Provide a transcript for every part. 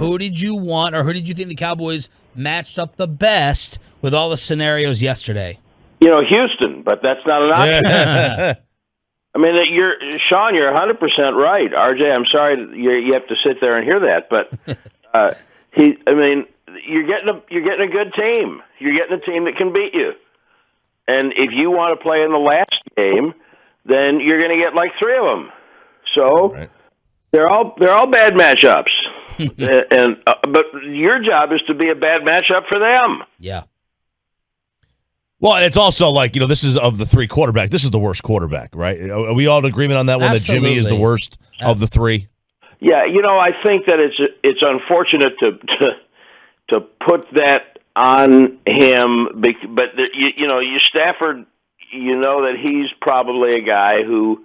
Who did you want, or who did you think the Cowboys matched up the best with all the scenarios yesterday? Houston, but that's not an option. Yeah. I mean, Sean, you're 100% right. RJ, I'm sorry you have to sit there and hear that, but you're getting a good team. You're getting a team that can beat you. And if you want to play in the last game, then you're going to get like 3 of them. So right. they're all bad matchups. But your job is to be a bad matchup for them. Yeah. Well, and it's also like, this is of the 3 quarterbacks. This is the worst quarterback, right? Are we all in agreement on that one, Absolutely. that Jimmy is the worst of the 3? Yeah, I think that it's unfortunate to put that on him, but Stafford, that he's probably a guy who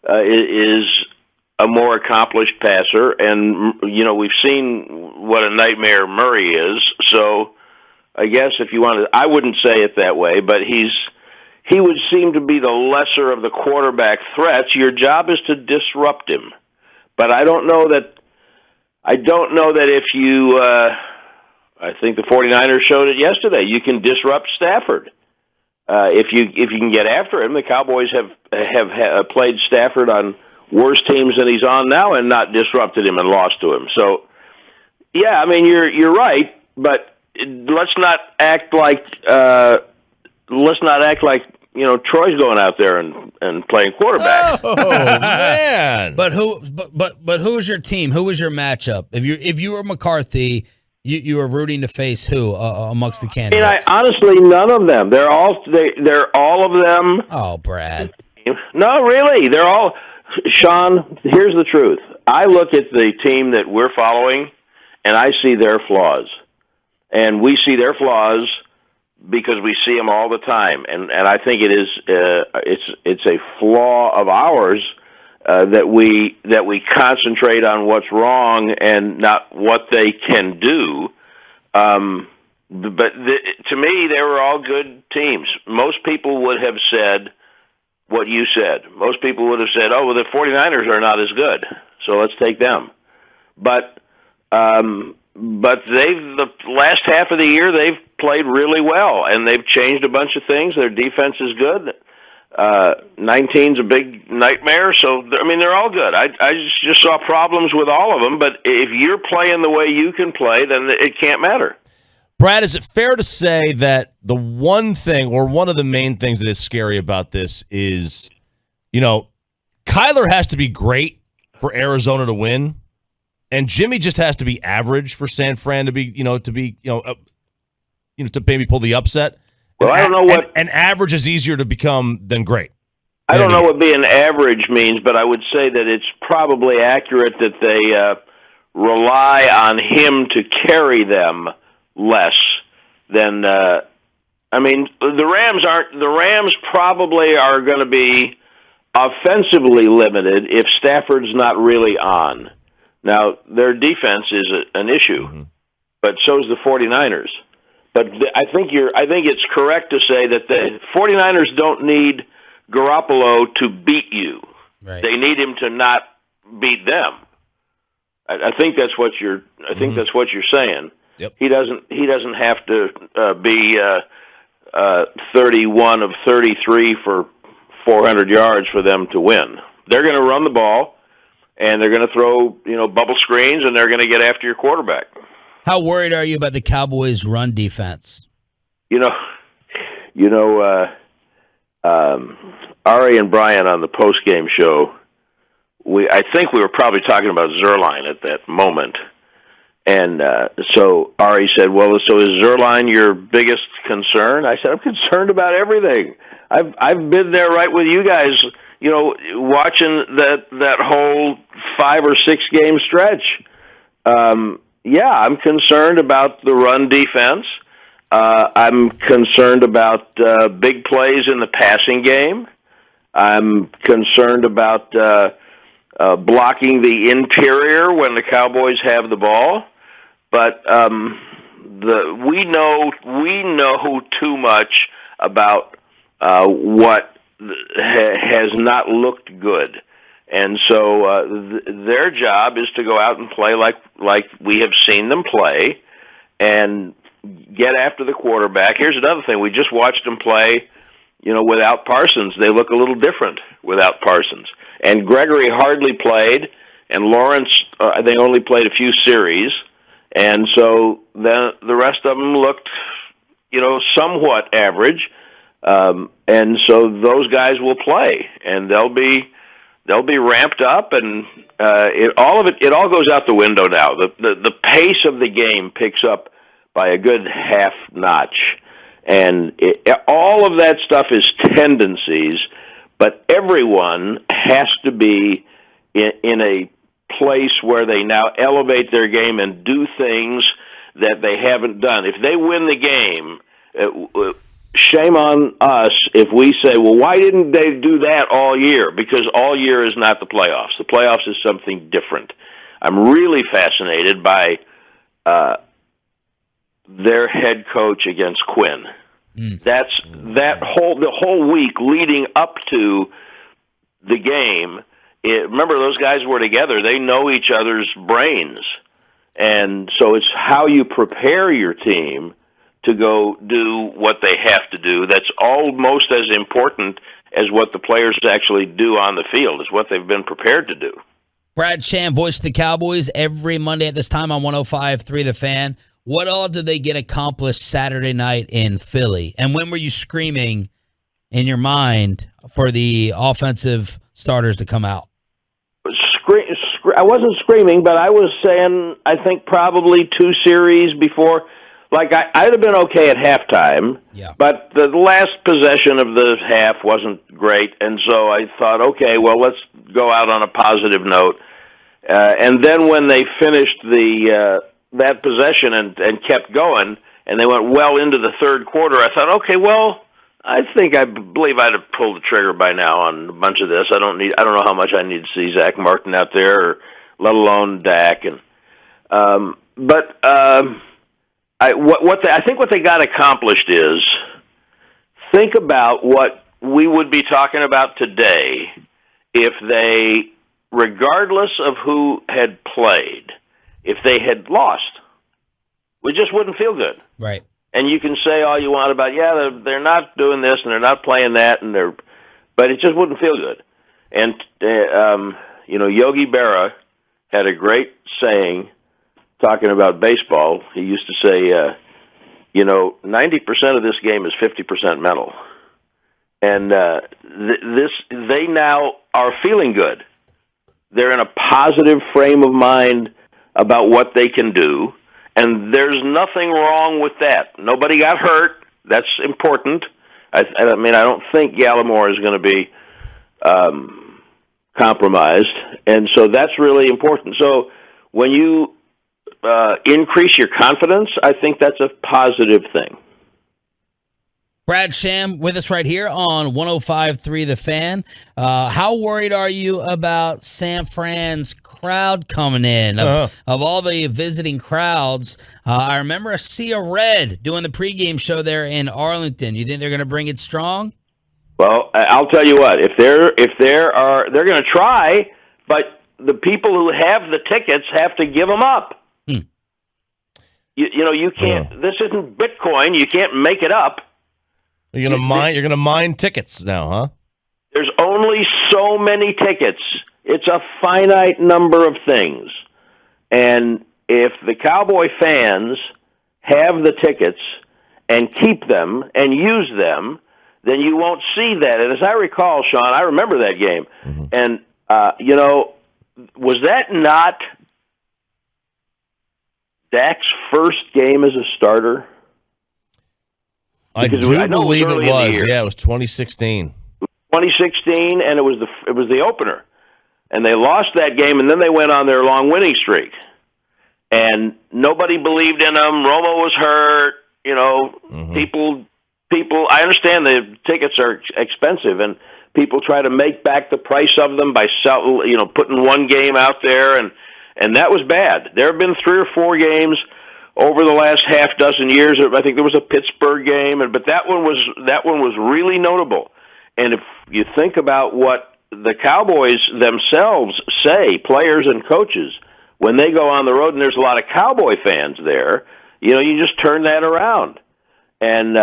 is a more accomplished passer, and we've seen what a nightmare Murray is. So I guess if you want to, I wouldn't say it that way, but he would seem to be the lesser of the quarterback threats. Your job is to disrupt him, but I don't know that if you. I think the 49ers showed it yesterday. You can disrupt Stafford if you can get after him. The Cowboys have played Stafford on worse teams than he's on now and not disrupted him and lost to him. So, yeah, I mean you're right, but let's not act like Troy's going out there and playing quarterback. Oh man! But who's your team? Who was your matchup? If you were McCarthy, you were rooting to face who amongst the candidates? Honestly, none of them. They're all of them. Oh, Brad. No, really, they're all. Sean, here's the truth. I look at the team that we're following, and I see their flaws. And we see their flaws because we see them all the time. And I think it is it's a flaw of ours that we concentrate on what's wrong and not what they can do. To me, they were all good teams. Most people would have said what you said. Most people would have said, the 49ers are not as good, so let's take them. But the last half of the year, they've played really well, and they've changed a bunch of things. Their defense is good. 19's a big nightmare, so, I mean, they're all good. I just saw problems with all of them, but if you're playing the way you can play, then it can't matter. Brad, is it fair to say that the one thing, or one of the main things that is scary about this is, Kyler has to be great for Arizona to win, and Jimmy just has to be average for San Fran to be, to maybe pull the upset? Well, I don't know what... And average is easier to become than great. I don't know what being average means, but I would say that it's probably accurate that they rely on him to carry them less than the Rams probably are going to be offensively limited if Stafford's not really on. Now, their defense is an issue, but so is the 49ers. But I think it's correct to say that the 49ers don't need Garoppolo to beat you. Right. They need him to not beat them. I think that's what you're saying. Yep. He doesn't have to be 31 of 33 for 400 yards for them to win. They're going to run the ball, and they're going to throw bubble screens, and they're going to get after your quarterback. How worried are you about the Cowboys' run defense? Ari and Brian on the post-game show, I think we were probably talking about Zerline at that moment. And so Ari said, well, so is Zerline your biggest concern? I said, I'm concerned about everything. I've been there right with you guys, watching that whole 5 or 6 game stretch. Yeah, I'm concerned about the run defense. I'm concerned about big plays in the passing game. I'm concerned about blocking the interior when the Cowboys have the ball. But we know too much about what has not looked good. And so their job is to go out and play like we have seen them play and get after the quarterback. Here's another thing. We just watched them play, without Parsons. They look a little different without Parsons. And Gregory hardly played, and Lawrence, they only played a few series. And so the rest of them looked, somewhat average. And so those guys will play, and they'll be ramped up, and it all goes out the window now. The pace of the game picks up by a good half notch, and all of that stuff is tendencies, but everyone has to be in a place where they now elevate their game and do things that they haven't done. If they win the game, shame on us if we say, well, why didn't they do that all year? Because all year is not the playoffs. The playoffs is something different. I'm really fascinated by their head coach against Quinn. That's the whole week leading up to the game. Remember, those guys were together. They know each other's brains. And so it's how you prepare your team to go do what they have to do. That's almost as important as what the players actually do on the field, is what they've been prepared to do. Brad Sham, voice of the Cowboys, every Monday at this time on 105.3 The Fan. What all did they get accomplished Saturday night in Philly? And when were you screaming in your mind for the offensive starters to come out? I wasn't screaming, but I was saying I think probably 2 series before. Like, I'd have been okay at halftime, but the last possession of the half wasn't great, and so I thought, okay, well, let's go out on a positive note. And then when they finished that possession and kept going, and they went well into the third quarter, I thought, okay, well, I believe I'd have pulled the trigger by now on a bunch of this. I don't know how much I need to see Zach Martin out there, or let alone Dak. I think what they got accomplished is, think about what we would be talking about today if they, regardless of who had played, if they had lost. We just wouldn't feel good. Right. And you can say all you want about, they're not doing this and they're not playing that, but it just wouldn't feel good. And, Yogi Berra had a great saying talking about baseball. He used to say, 90% of this game is 50% mental. And they now are feeling good. They're in a positive frame of mind about what they can do, and there's nothing wrong with that. Nobody got hurt. That's important. I don't think Gallimore is going to be compromised, and so that's really important. So when you increase your confidence, I think that's a positive thing. Brad Sham with us right here on 105.3 The Fan. How worried are you about San Fran's crowd coming in? Of all the visiting crowds, I remember Sia Red doing the pregame show there in Arlington. You think they're going to bring it strong? Well, I'll tell you what. They're going to try, but the people who have the tickets have to give them up. You can't. This isn't Bitcoin. You can't make it up. You're gonna mine tickets now, huh? There's only so many tickets. It's a finite number of things. And if the Cowboy fans have the tickets and keep them and use them, then you won't see that. And as I recall, Sean, I remember that game. Mm-hmm. And was that not Dak's first game as a starter? I do believe it was. Yeah, it was 2016. 2016, and it was the opener, and they lost that game, and then they went on their long winning streak, and nobody believed in them. Romo was hurt. People. I understand the tickets are expensive, and people try to make back the price of them by putting one game out there, and that was bad. There have been 3 or 4 games over the last half dozen years. I think there was a Pittsburgh game, but that one was really notable. And if you think about what the Cowboys themselves say, players and coaches, when they go on the road and there's a lot of Cowboy fans there, you just turn that around. And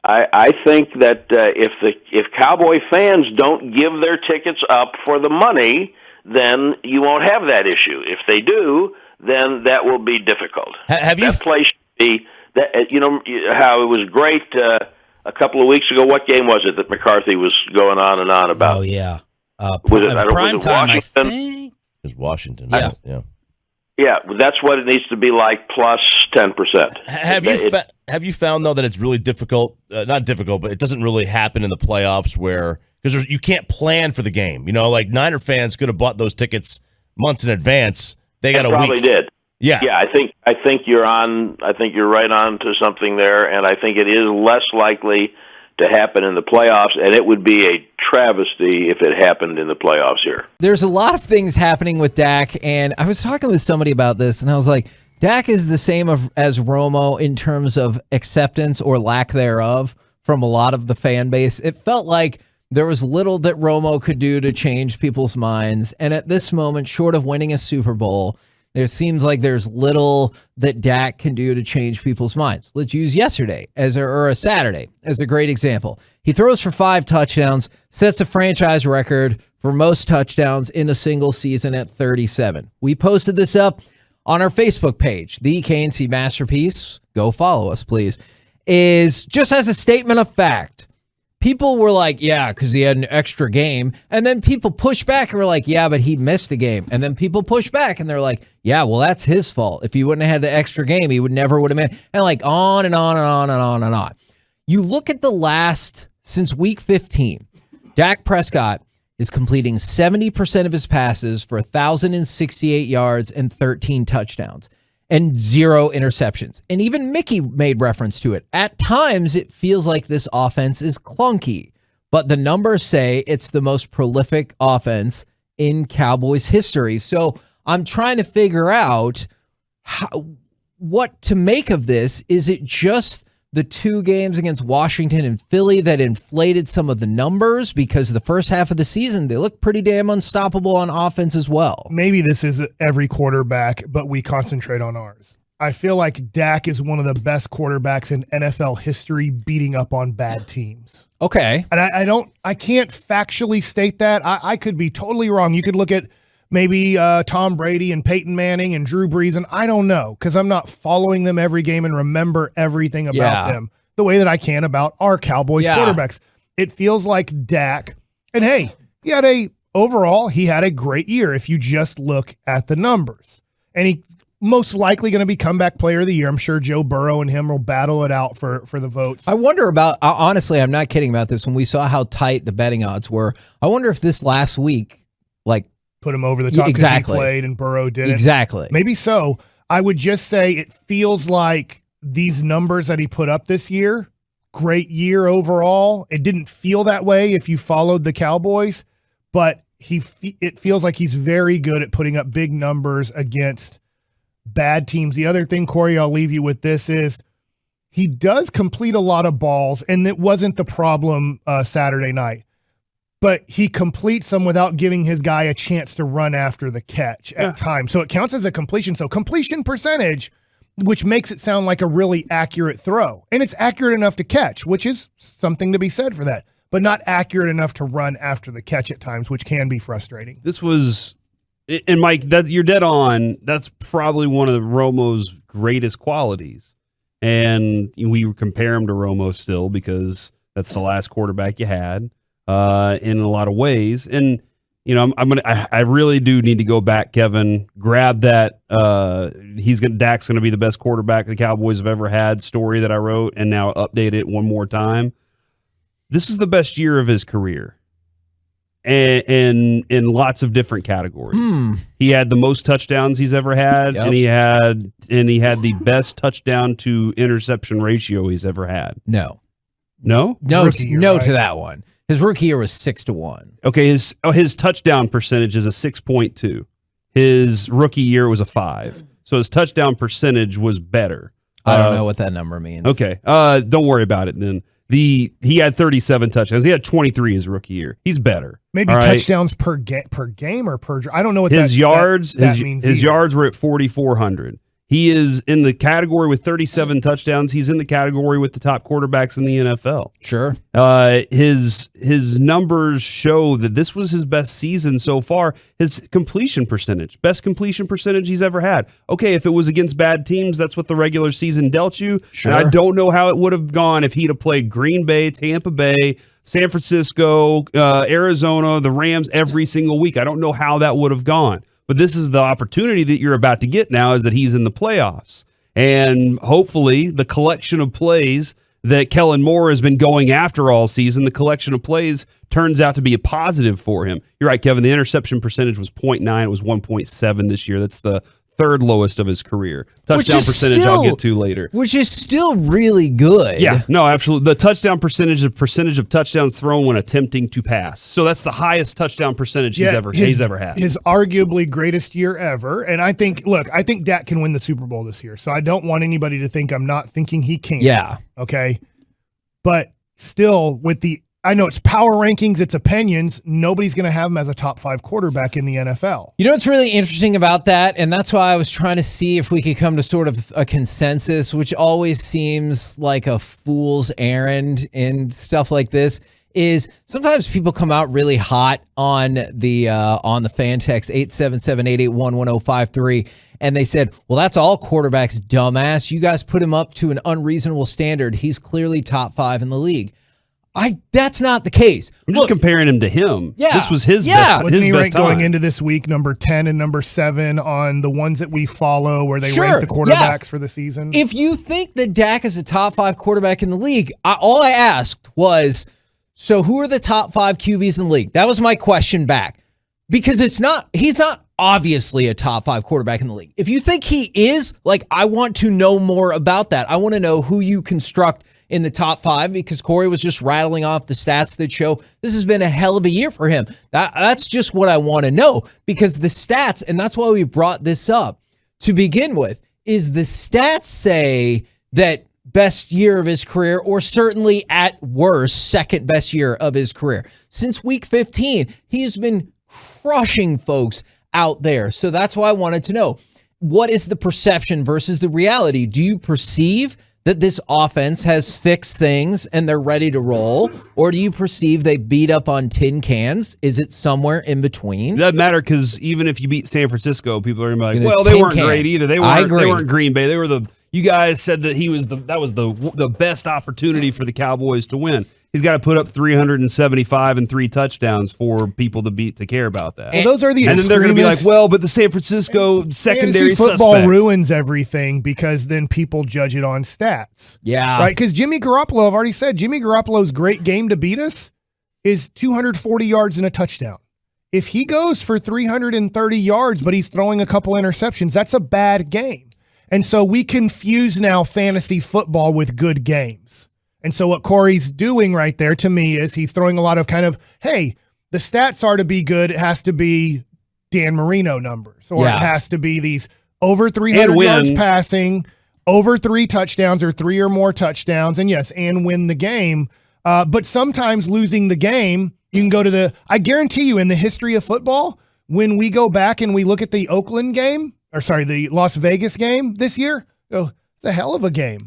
I think that if Cowboy fans don't give their tickets up for the money, then you won't have that issue. If they do, then that will be difficult. That place should be that. How it was great a couple of weeks ago. What game was it that McCarthy was going on and on about? Oh yeah, was it prime time? Washington? I think it was Washington. Yeah. Yeah, that's what it needs to be like, plus 10%. Have you found, though, that it's really difficult, not difficult, but it doesn't really happen in the playoffs because you can't plan for the game. Like Niner fans could have bought those tickets months in advance. They got a week. Probably did. Yeah. Yeah, I think you're on. I think you're right on to something there, and I think it is less likely to happen in the playoffs, and it would be a travesty if it happened in the playoffs here. There's a lot of things happening with Dak, and I was talking with somebody about this, and I was like, Dak is the same as Romo in terms of acceptance or lack thereof from a lot of the fan base. It felt like there was little that Romo could do to change people's minds, and at this moment, short of winning a Super Bowl, there seems like there's little that Dak can do to change people's minds. Let's use yesterday or a Saturday as a great example. He throws for 5 touchdowns, sets a franchise record for most touchdowns in a single season at 37. We posted this up on our Facebook page, the K&C Masterpiece. Go follow us, please. Is just as a statement of fact. People were like, yeah, because he had an extra game. And then people push back and were like, yeah, but he missed a game. And then people push back and they're like, yeah, well, that's his fault. If he wouldn't have had the extra game, he would have been. And like on and on and on and on and on. You look at since week 15, Dak Prescott is completing 70% of his passes for 1,068 yards and 13 touchdowns. And 0 interceptions. And even Mickey made reference to it. At times, it feels like this offense is clunky, but the numbers say it's the most prolific offense in Cowboys history. So I'm trying to figure out what to make of this. Is it just the 2 games against Washington and Philly that inflated some of the numbers? Because the first half of the season, they look pretty damn unstoppable on offense as well. Maybe this is every quarterback, but we concentrate on ours. I feel like Dak is one of the best quarterbacks in NFL history beating up on bad teams. Okay. And I can't factually state that. I could be totally wrong. You could look at maybe Tom Brady and Peyton Manning and Drew Brees, and I don't know because I'm not following them every game and remember everything about them the way that I can about our Cowboys quarterbacks. It feels like Dak, and hey, he had a great year if you just look at the numbers. And he's most likely going to be comeback player of the year. I'm sure Joe Burrow and him will battle it out for the votes. I wonder about, honestly, I'm not kidding about this. When we saw how tight the betting odds were, I wonder if this last week, put him over the top because he played and Burrow didn't. Exactly. Maybe so. I would just say it feels like these numbers that he put up this year, great year overall. It didn't feel that way if you followed the Cowboys, but it feels like he's very good at putting up big numbers against bad teams. The other thing, Corey, I'll leave you with this is he does complete a lot of balls, and it wasn't the problem Saturday night. But he completes them without giving his guy a chance to run after the catch at times. So it counts as a completion. So completion percentage, which makes it sound like a really accurate throw. And it's accurate enough to catch, which is something to be said for that, but not accurate enough to run after the catch at times, which can be frustrating. This was, and Mike, you're dead on. That's probably one of Romo's greatest qualities. And we compare him to Romo still because that's the last quarterback you had. In a lot of ways. And, I really do need to go back, Kevin, grab that. Dak's going to be the best quarterback the Cowboys have ever had story that I wrote and now update it one more time. This is the best year of his career. And in lots of different categories. He had the most touchdowns he's ever had, and he had the best touchdown to interception ratio he's ever had. No year, right? To that one. His rookie year was 6-1. Okay, his touchdown percentage is a 6.2. His rookie year was a 5. So his touchdown percentage was better. I don't know what that number means. Okay, don't worry about it then. He had 37 touchdowns. He had 23 his rookie year. He's better. Maybe touchdowns per game or per. I don't know what his yards. That means his yards were at 4,400. He is in the category with 37 touchdowns. He's in the category with the top quarterbacks in the NFL. Sure. His numbers show that this was his best season so far. His completion percentage, best completion percentage he's ever had. Okay, if it was against bad teams, that's what the regular season dealt you. Sure. And I don't know how it would have gone if he'd have played Green Bay, Tampa Bay, San Francisco, Arizona, the Rams every single week. I don't know how that would have gone. But this is the opportunity that you're about to get now, is that he's in the playoffs. And hopefully the collection of plays that Kellen Moore has been going after all season, the collection of plays turns out to be a positive for him. You're right, Kevin. The interception percentage was 0.9. It was 1.7 this year. That's the third lowest of his career. Touchdown percentage I'll get to later. Which is still really good. Yeah, no, absolutely. The touchdown percentage, the percentage of touchdowns thrown when attempting to pass. So that's the highest touchdown percentage he's ever had. His arguably greatest year ever. And I think Dak can win the Super Bowl this year. So I don't want anybody to think I'm not thinking he can. Yeah. Okay. But still, I know it's power rankings, it's opinions. Nobody's going to have him as a top 5 quarterback in the NFL. You know what's really interesting about that? And that's why I was trying to see if we could come to sort of a consensus, which always seems like a fool's errand in stuff like this, is sometimes people come out really hot on the fan text 877-881-1053. And they said, well, that's all quarterbacks, dumbass. You guys put him up to an unreasonable standard. He's clearly top 5 in the league. That's not the case. I'm just comparing him to him. Yeah. This was his best. Wasn't he ranked time going into this week number 10 and number 7 on the ones that we follow where they rank the quarterbacks for the season? If you think that Dak is a top 5 quarterback in the league, all I asked was, so who are the top 5 QBs in the league? That was my question back. Because he's not obviously a top 5 quarterback in the league. If you think he is, I want to know more about that. I want to know who you construct in the top 5, because Corey was just rattling off the stats that show this has been a hell of a year for him. That's just what I want to know, because the stats, and that's why we brought this up to begin with, is the stats say that best year of his career, or certainly at worst, second best year of his career. Since week 15, he has been crushing folks out there. So that's why I wanted to know, what is the perception versus the reality? Do you perceive that this offense has fixed things and they're ready to roll? Or do you perceive they beat up on tin cans? Is it somewhere in between? It doesn't matter, because even if you beat San Francisco, people are going to be like, well, they weren't great either. They weren't Green Bay. They were you guys said that that was the best opportunity for the Cowboys to win. He's got to put up 375 and 3 touchdowns for people to care about that. Well, those are the and then they're going to be like, well, but the San Francisco secondary football suspect ruins everything, because then people judge it on stats. Yeah. Right? Because Jimmy Garoppolo, I've already said, Jimmy Garoppolo's great game to beat us is 240 yards and a touchdown. If he goes for 330 yards, but he's throwing a couple interceptions, that's a bad game. And so we confuse now fantasy football with good games. And so what Corey's doing right there to me is he's throwing a lot of kind of, hey, the stats are to be good. It has to be Dan Marino numbers, or it has to be these over 300 yards passing, over 3 touchdowns or 3 or more touchdowns. And yes, and win the game. But sometimes losing the game, you can go to I guarantee you in the history of football, when we go back and we look at the the Las Vegas game this year, it's a hell of a game.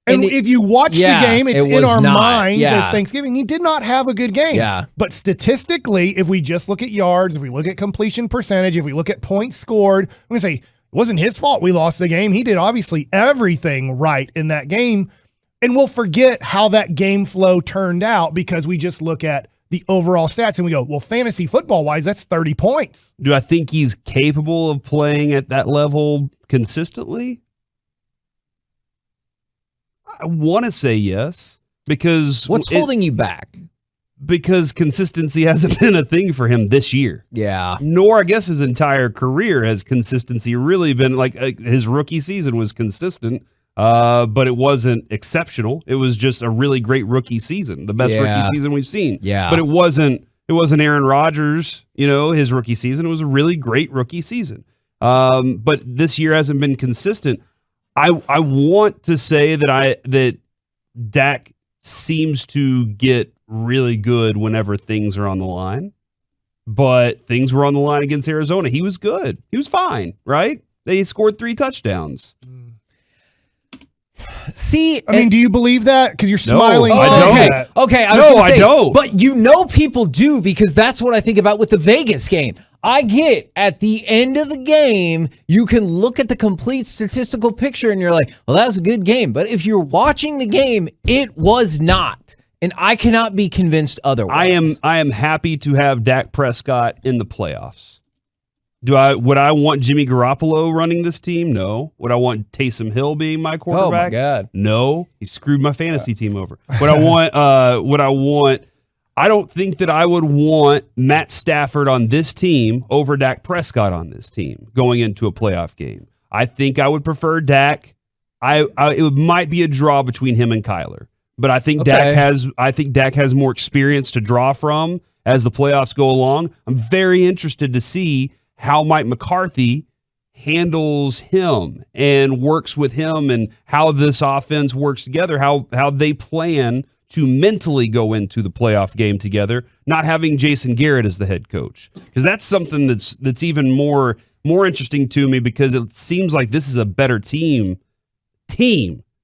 And if you watch the game, it's in our minds as Thanksgiving. He did not have a good game. Yeah. But statistically, if we just look at yards, if we look at completion percentage, if we look at points scored, I'm going to say it wasn't his fault we lost the game. He did obviously everything right in that game. And we'll forget how that game flow turned out because we just look at the overall stats and we go, well, fantasy football-wise, that's 30 points. Do I think he's capable of playing at that level consistently? I want to say yes, because what's holding you back? Because consistency hasn't been a thing for him this year. Yeah. Nor, I guess, his entire career has consistency really been his rookie season was consistent, but it wasn't exceptional. It was just a really great rookie season, the best rookie season we've seen. Yeah. But it wasn't Aaron Rodgers, his rookie season. It was a really great rookie season. But this year hasn't been consistent. I want to say that Dak seems to get really good whenever things are on the line. But things were on the line against Arizona. He was good. He was fine, right? They scored 3 touchdowns. See, I mean, do you believe that? Because you're smiling. I saying don't. that. Okay, I don't. But you know people do, because that's what I think about with the Vegas game. I get at the end of the game, you can look at the complete statistical picture and you're like, well, that was a good game. But if you're watching the game, it was not. And I cannot be convinced otherwise. I am happy to have Dak Prescott in the playoffs. Would I want Jimmy Garoppolo running this team? No. Would I want Taysom Hill being my quarterback? Oh my God. No. He screwed my fantasy team over. I don't think that I would want Matt Stafford on this team over Dak Prescott on this team going into a playoff game. I think I would prefer Dak. It might be a draw between him and Kyler. But I think Dak has more experience to draw from as the playoffs go along. I'm very interested to see how Mike McCarthy handles him and works with him, and how this offense works together, how they plan to mentally go into the playoff game together, not having Jason Garrett as the head coach. Because that's something that's even more interesting to me, because it seems like this is a better team,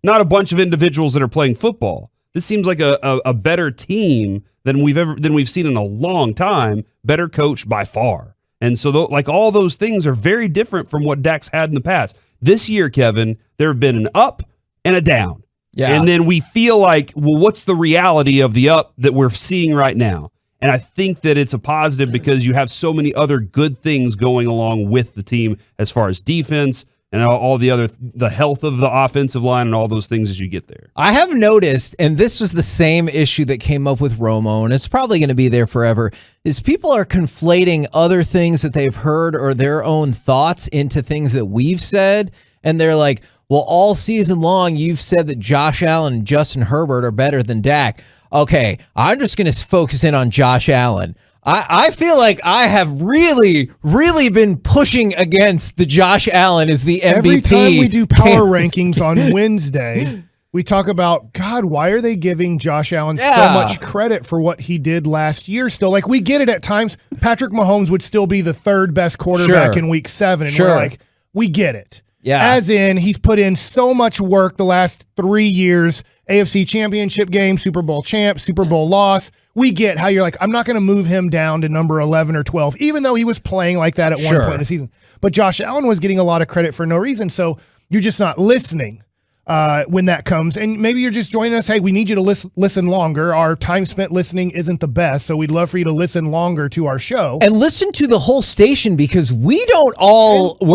not a bunch of individuals that are playing football. This seems like a better team than we've seen in a long time, better coached by far. And so, all those things are very different from what Dak's had in the past. This year, Kevin, there have been an up and a down. Yeah. And then we feel like, well, what's the reality of the up that we're seeing right now? And I think that it's a positive because you have so many other good things going along with the team as far as defense and all the health of the offensive line and all those things as you get there. I have noticed, and this was the same issue that came up with Romo, and it's probably going to be there forever, is people are conflating other things that they've heard or their own thoughts into things that we've said, and they're like, well, all season long you've said that Josh Allen and Justin Herbert are better than Dak. Okay, I'm just going to focus in on Josh Allen. I feel like I have really, really been pushing against the Josh Allen as the MVP. Every time we do power rankings on Wednesday, we talk about, God, why are they giving Josh Allen so much credit for what he did last year still? Like, we get it at times. Patrick Mahomes would still be the 3rd best quarterback in week 7. And we're like, we get it. Yeah. As in, he's put in so much work the last 3 years. AFC Championship game, Super Bowl champ, Super Bowl loss. We get how you're like, I'm not going to move him down to number 11 or 12, even though he was playing like that at one point in the season. But Josh Allen was getting a lot of credit for no reason, so you're just not listening when that comes. And maybe you're just joining us. Hey, we need you to listen longer. Our time spent listening isn't the best, so we'd love for you to listen longer to our show. And listen to the whole station, because we're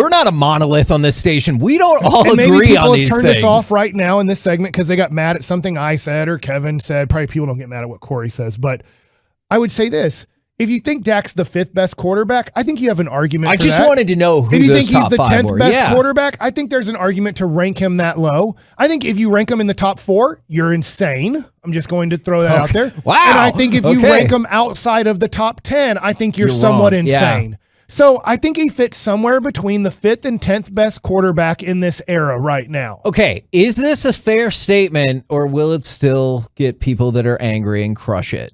not a monolith on this station. We don't all agree on these things. Maybe people have turned us off right now in this segment because they got mad at something I said or Kevin said. Probably people don't get mad at what Corey says, but I would say this. If you think Dak's the 5th best quarterback, I think you have an argument for that. I just wanted to know who those top 5 were. If you think he's the 10th best quarterback, I think there's an argument to rank him that low. I think if you rank him in the top 4, you're insane. I'm just going to throw that out there. Wow. And I think if you rank him outside of the top 10, I think you're somewhat insane. Yeah. So I think he fits somewhere between the 5th and 10th best quarterback in this era right now. Okay, is this a fair statement, or will it still get people that are angry and crush it?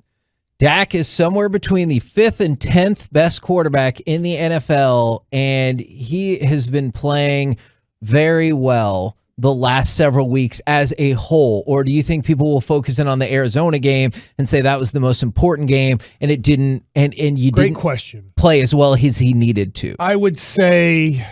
Dak is somewhere between the 5th and 10th best quarterback in the NFL, and he has been playing very well the last several weeks as a whole. Or do you think people will focus in on the Arizona game and say that was the most important game and it didn't, and you didn't play as well as he needed to? I would say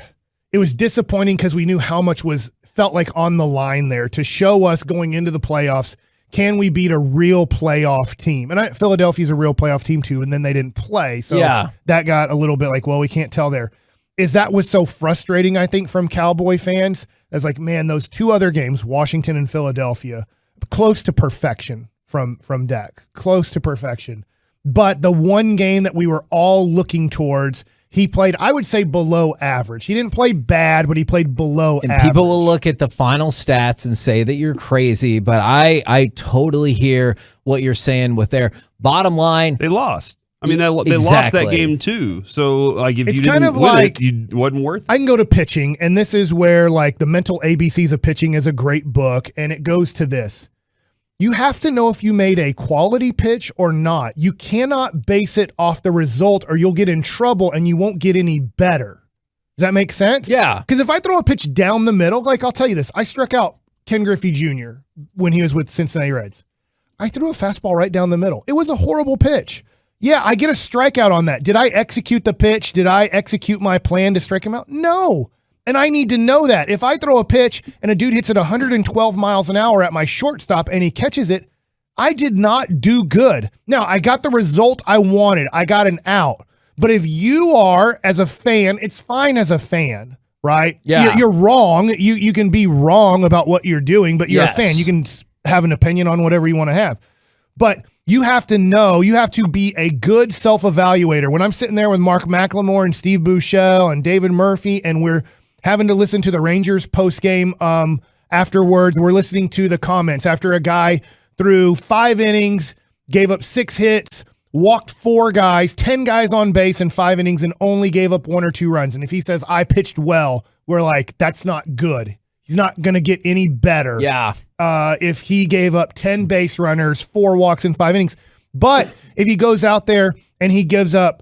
it was disappointing because we knew how much felt like on the line there to show us going into the playoffs. Can we beat a real playoff team? And Philadelphia's a real playoff team too, and then they didn't play. So that got a little bit like, well, we can't tell there. That was so frustrating, I think, from Cowboy fans. As like, man, those 2 other games, Washington and Philadelphia, close to perfection from Dak. Close to perfection. But the one game that we were all looking towards, he played, I would say, below average. He didn't play bad, but he played below average. And people will look at the final stats and say that you're crazy, but I totally hear what you're saying with their bottom line. They lost. I mean, they lost that game too. So, like, if you didn't win it, it wasn't worth it. I can go to pitching, and this is where, like, the mental ABCs of pitching is a great book, and it goes to this. You have to know if you made a quality pitch or not. You cannot base it off the result or you'll get in trouble and you won't get any better. Does that make sense? Yeah. Because if I throw a pitch down the middle, like I'll tell you this, I struck out Ken Griffey Jr. when he was with Cincinnati Reds. I threw a fastball right down the middle. It was a horrible pitch. Yeah, I get a strikeout on that. Did I execute the pitch? Did I execute my plan to strike him out? No. And I need to know that. If I throw a pitch and a dude hits it 112 miles an hour at my shortstop and he catches it, I did not do good. Now, I got the result I wanted. I got an out. But if you are, as a fan, it's fine as a fan, right? Yeah. You're wrong. You can be wrong about what you're doing, but you're a fan. You can have an opinion on whatever you want to have. But you have to know, you have to be a good self-evaluator. When I'm sitting there with Mark McLemore and Steve Buechele and David Murphy, and we're having to listen to the Rangers post-game afterwards, we're listening to the comments after a guy threw 5 innings, gave up 6 hits, walked 4 guys, 10 guys on base in 5 innings, and only gave up 1 or 2 runs. And if he says, I pitched well, we're like, that's not good. He's not going to get any better. Yeah. If he gave up 10 base runners, 4 walks in 5 innings. But if he goes out there and he gives up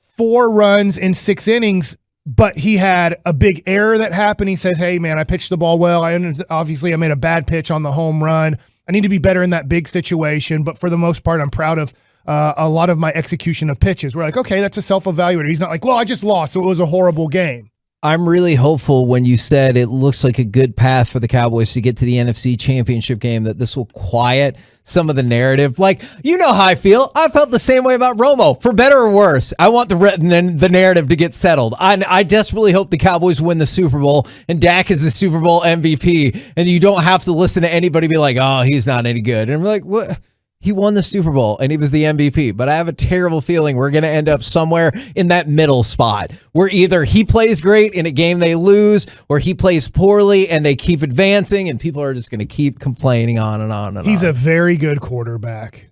4 runs in 6 innings, but he had a big error that happened, he says, hey, man, I pitched the ball well. Obviously, I made a bad pitch on the home run. I need to be better in that big situation. But for the most part, I'm proud of a lot of my execution of pitches. We're like, okay, that's a self-evaluator. He's not like, well, I just lost, so it was a horrible game. I'm really hopeful when you said it looks like a good path for the Cowboys to get to the NFC Championship game, that this will quiet some of the narrative. Like, you know how I feel. I felt the same way about Romo, for better or worse. I want the narrative to get settled. I desperately hope the Cowboys win the Super Bowl and Dak is the Super Bowl MVP, and you don't have to listen to anybody be like, oh, he's not any good. And we're like, what? He won the Super Bowl and he was the MVP, but I have a terrible feeling we're going to end up somewhere in that middle spot where either he plays great in a game they lose or he plays poorly and they keep advancing and people are just going to keep complaining on and on and He's on. a very good quarterback.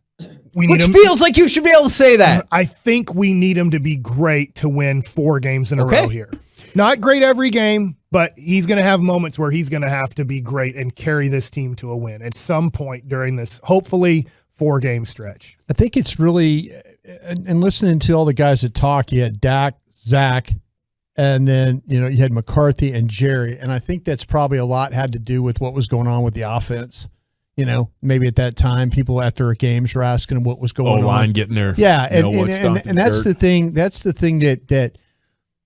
Which feels like you should be able to say that. I think we need him to be great to win 4 games in a row here. Not great every game, but he's going to have moments where he's going to have to be great and carry this team to a win at some point during this, hopefully, 4-game stretch. I think it's really, and listening to all the guys that talk, you had Dak, Zach, and then, you had McCarthy and Jerry. And I think that's probably a lot had to do with what was going on with the offense. Maybe at that time, people after games were asking what was going on. O-line getting there. Yeah. And that's the thing. That's the thing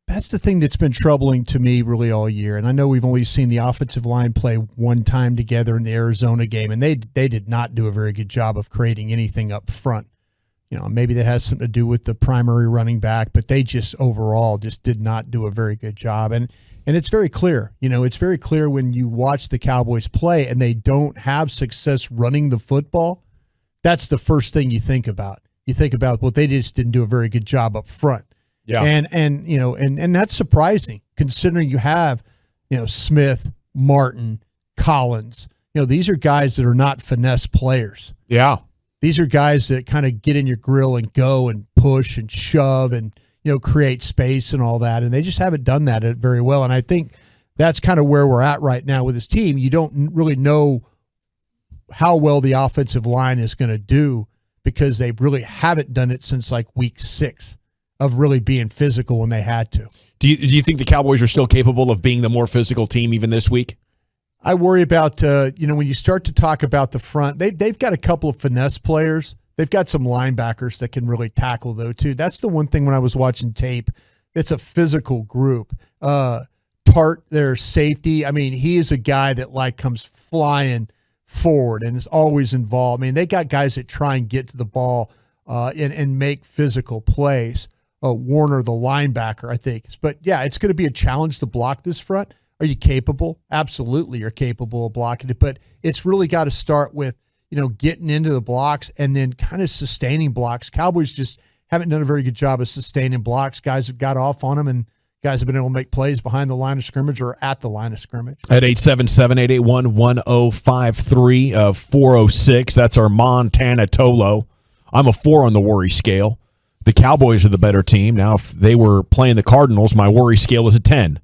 that's the thing that's been troubling to me really all year. And I know we've only seen the offensive line play one time together in the Arizona game, and they did not do a very good job of creating anything up front. Maybe that has something to do with the primary running back, but they just overall just did not do a very good job. And it's very clear. It's very clear when you watch the Cowboys play and they don't have success running the football. That's the first thing you think about. You think about, well, they just didn't do a very good job up front. Yeah. And that's surprising considering you have, Smith, Martin, Collins. These are guys that are not finesse players. Yeah. These are guys that kind of get in your grill and go and push and shove and, create space and all that. And they just haven't done that very well. And I think that's kind of where we're at right now with this team. You don't really know how well the offensive line is going to do because they really haven't done it since like week 6. Of really being physical when they had to. Do you think the Cowboys are still capable of being the more physical team even this week? I worry about, when you start to talk about the front, they've got a couple of finesse players. They've got some linebackers that can really tackle, though, too. That's the one thing when I was watching tape. It's a physical group. Tart, their safety, he is a guy that, comes flying forward and is always involved. They got guys that try and get to the ball and make physical plays. Warner, the linebacker, I think. But, yeah, it's going to be a challenge to block this front. Are you capable? Absolutely, you're capable of blocking it. But it's really got to start with, getting into the blocks and then kind of sustaining blocks. Cowboys just haven't done a very good job of sustaining blocks. Guys have got off on them, and guys have been able to make plays behind the line of scrimmage or at the line of scrimmage. At 877-881-1053, 406, that's our Montana Tolo. I'm a 4 on the worry scale. The Cowboys are the better team. Now, if they were playing the Cardinals, my worry scale is a 10.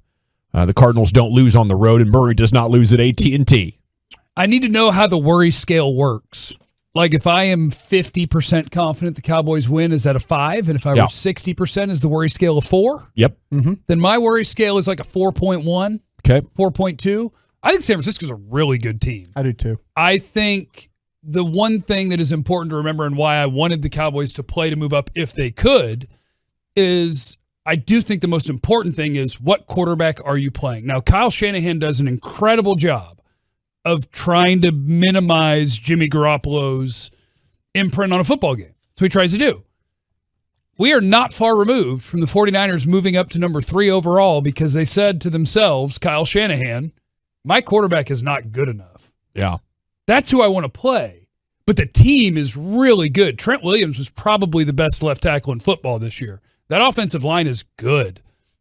The Cardinals don't lose on the road, and Murray does not lose at AT&T. I need to know how the worry scale works. Like if I am 50% confident the Cowboys win, is that a 5? And if I were 60%, is the worry scale a 4? Yep. Then my worry scale is like a 4.1. Okay. 4.2. I think San Francisco's a really good team. I do too. I think the one thing that is important to remember and why I wanted the Cowboys to play to move up if they could is I do think the most important thing is what quarterback are you playing? Now, Kyle Shanahan does an incredible job of trying to minimize Jimmy Garoppolo's imprint on a football game. That's what he tries to do. We are not far removed from the 49ers moving up to number 3 overall because they said to themselves, Kyle Shanahan, my quarterback is not good enough. Yeah. That's who I want to play. But the team is really good. Trent Williams was probably the best left tackle in football this year. That offensive line is good.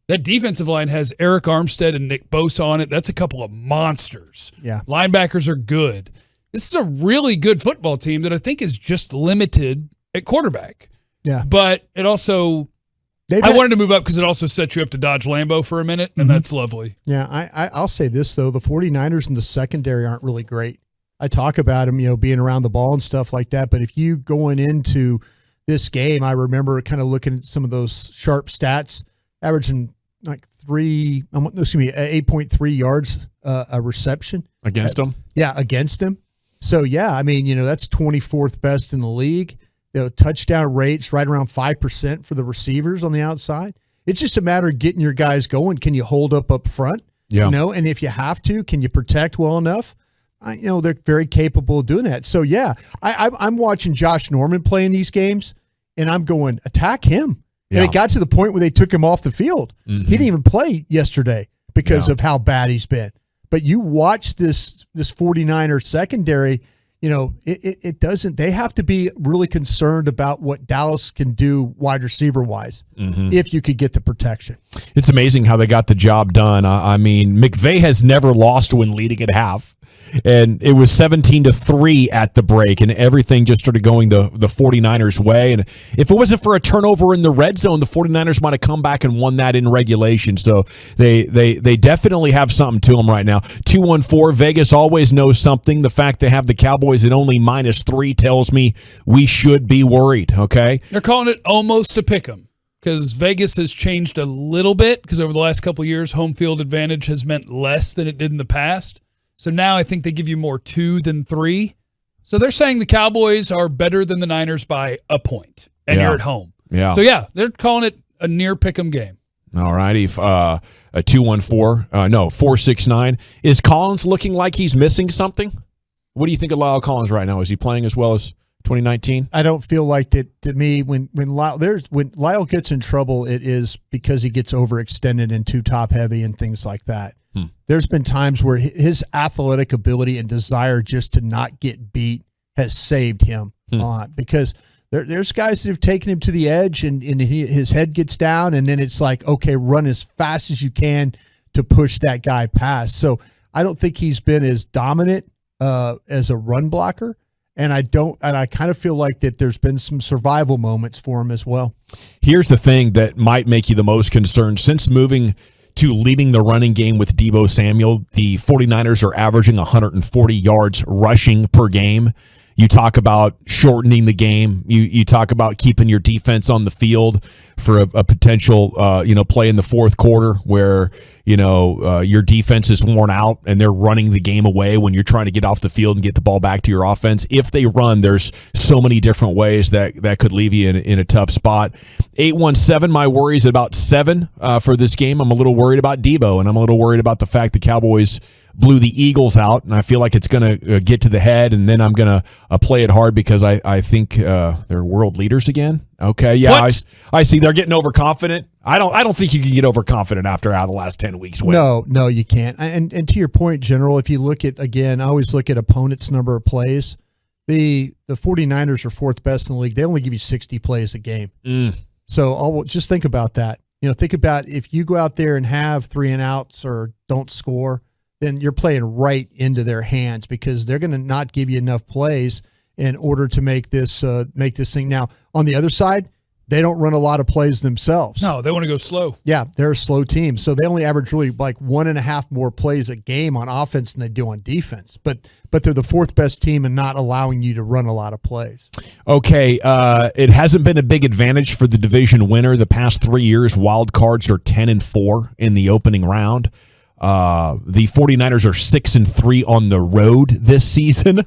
That defensive line has Eric Armstead and Nick Bosa on it. That's a couple of monsters. Yeah. Linebackers are good. This is a really good football team that I think is just limited at quarterback. Yeah. But it also, I wanted to move up because it also sets you up to dodge Lambeau for a minute, and that's lovely. Yeah, I'll say this, though. The 49ers in the secondary aren't really great. I talk about them, being around the ball and stuff like that. But if you going into this game, I remember kind of looking at some of those sharp stats, averaging like 8.3 yards a reception. Against them? Yeah, against them. So, yeah, that's 24th best in the league. Touchdown rates right around 5% for the receivers on the outside. It's just a matter of getting your guys going. Can you hold up front? Yeah. And if you have to, can you protect well enough? They're very capable of doing that. So, yeah, I'm watching Josh Norman playing these games, and I'm going, attack him. Yeah. And it got to the point where they took him off the field. He didn't even play yesterday because of how bad he's been. But you watch this 49er secondary, it doesn't. They have to be really concerned about what Dallas can do wide receiver wise if you could get the protection. It's amazing how they got the job done. McVay has never lost when leading at half. And it was 17-3 at the break, and everything just started going the 49ers' way. And if it wasn't for a turnover in the red zone, the 49ers might have come back and won that in regulation. So they definitely have something to them right now. 2-1-4, Vegas always knows something. The fact they have the Cowboys at only -3 tells me we should be worried, okay? They're calling it almost a pick'em because Vegas has changed a little bit because over the last couple of years, home field advantage has meant less than it did in the past. So now I think they give you more 2 than 3. So they're saying the Cowboys are better than the Niners by a point, and you're at home. Yeah. So, yeah, they're calling it a near pick'em game. All righty. A 469. Is Collins looking like he's missing something? What do you think of Lyle Collins right now? Is he playing as well as 2019? I don't feel like that to me. When Lyle gets in trouble, it is because he gets overextended and too top heavy and things like that. There's been times where his athletic ability and desire just to not get beat has saved him because there's guys that have taken him to the edge and his head gets down and then it's like, okay, run as fast as you can to push that guy past. So I don't think he's been as dominant as a run blocker. And I kind of feel like that there's been some survival moments for him as well. Here's the thing that might make you the most concerned. Since moving to leading the running game with Deebo Samuel, the 49ers are averaging 140 yards rushing per game. You talk about shortening the game. You talk about keeping your defense on the field for a potential play in the fourth quarter where your defense is worn out and they're running the game away when you're trying to get off the field and get the ball back to your offense. If they run, there's so many different ways that could leave you in a tough spot. 817, my worry is about 7 for this game. I'm a little worried about Deebo, and I'm a little worried about the fact the Cowboys blew the Eagles out, and I feel like it's going to get to the head, and then I'm going to play it hard because I think they're world leaders again. Okay, yeah, I see they're getting overconfident. I don't think you can get overconfident after the last 10 weeks win. No, you can't. And to your point, General, if you look at, again, I always look at opponents' number of plays. The 49ers are 4th best in the league. They only give you 60 plays a game. So just think about that. Think about if you go out there and have 3 and outs or don't score, then you're playing right into their hands because they're going to not give you enough plays in order to make this thing. Now, on the other side, They don't run a lot of plays themselves. No, they want to go slow. Yeah, they're a slow team. So they only average really like 1.5 more plays a game on offense than they do on defense. But they're the fourth best team and not allowing you to run a lot of plays. Okay, it hasn't been a big advantage for the division winner. The past 3 years, wild cards are 10-4 in the opening round. The 49ers are 6-3 on the road this season.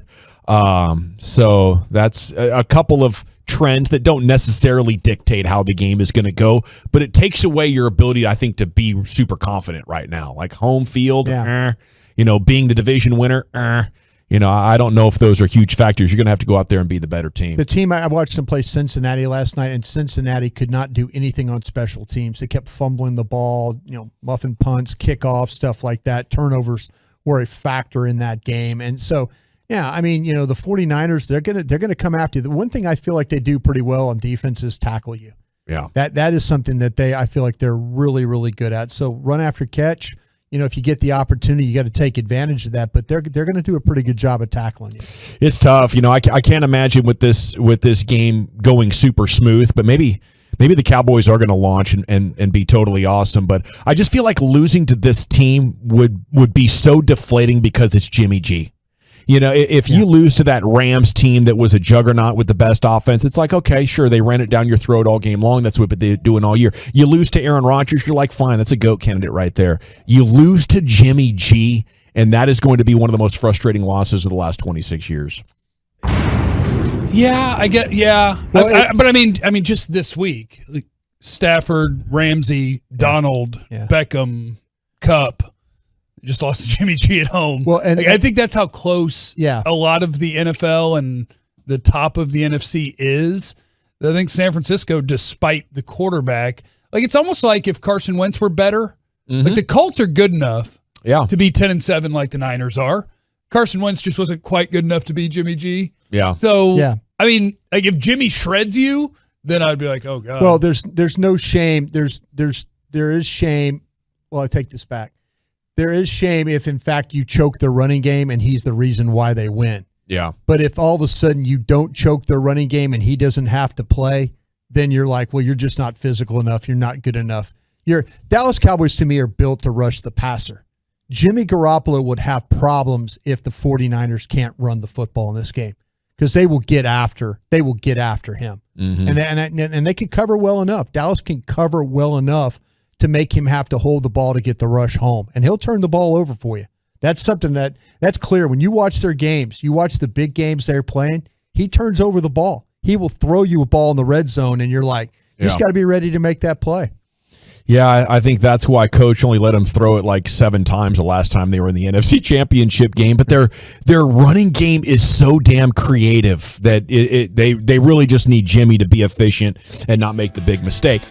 So that's a couple of trends that don't necessarily dictate how the game is going to go, but it takes away your ability, I think, to be super confident right now. Like home field, being the division winner, I don't know if those are huge factors. You're going to have to go out there and be the better team. The team, I watched them play Cincinnati last night, and Cincinnati could not do anything on special teams. They kept fumbling the ball, muffin punts, kickoffs, stuff like that. Turnovers were a factor in that game. And so, yeah, I mean, the 49ers, they're gonna come after you. The one thing I feel like they do pretty well on defense is tackle you. Yeah. That is something that I feel like they're really, really good at. So run after catch, if you get the opportunity, you got to take advantage of that. But they're going to do a pretty good job of tackling you. It's tough. I can't imagine with this game going super smooth, but maybe the Cowboys are going to launch and be totally awesome. But I just feel like losing to this team would be so deflating because it's Jimmy G. If you lose to that Rams team that was a juggernaut with the best offense, it's like, okay, sure, they ran it down your throat all game long. That's what they're doing all year. You lose to Aaron Rodgers, you're like, fine, that's a GOAT candidate right there. You lose to Jimmy G, and that is going to be one of the most frustrating losses of the last 26 years. Yeah, I get. Yeah, but I mean, just this week, like Stafford, Ramsey, Donald, Beckham, Kupp. Just lost to Jimmy G at home. Well, and I think that's how close a lot of the NFL and the top of the NFC is. I think San Francisco, despite the quarterback, like it's almost like if Carson Wentz were better, like the Colts are good enough to be 10-7 like the Niners are. Carson Wentz just wasn't quite good enough to be Jimmy G. Yeah. So, I mean, like if Jimmy shreds you, then I'd be like, oh God. Well, there's no shame. There is shame. Well, I take this back. There is shame if, in fact, you choke their running game and he's the reason why they win. Yeah. But if all of a sudden you don't choke their running game and he doesn't have to play, then you're like, well, you're just not physical enough. You're not good enough. Dallas Cowboys, to me, are built to rush the passer. Jimmy Garoppolo would have problems if the 49ers can't run the football in this game because they will get after him. And they can cover well enough. Dallas can cover well enough to make him have to hold the ball to get the rush home. And he'll turn the ball over for you. That's something that's clear. When you watch their games, you watch the big games they're playing, he turns over the ball. He will throw you a ball in the red zone, and you're like, you just got to be ready to make that play. Yeah, I think that's why Coach only let him throw it like 7 times the last time they were in the NFC Championship game. But their running game is so damn creative that they really just need Jimmy to be efficient and not make the big mistake.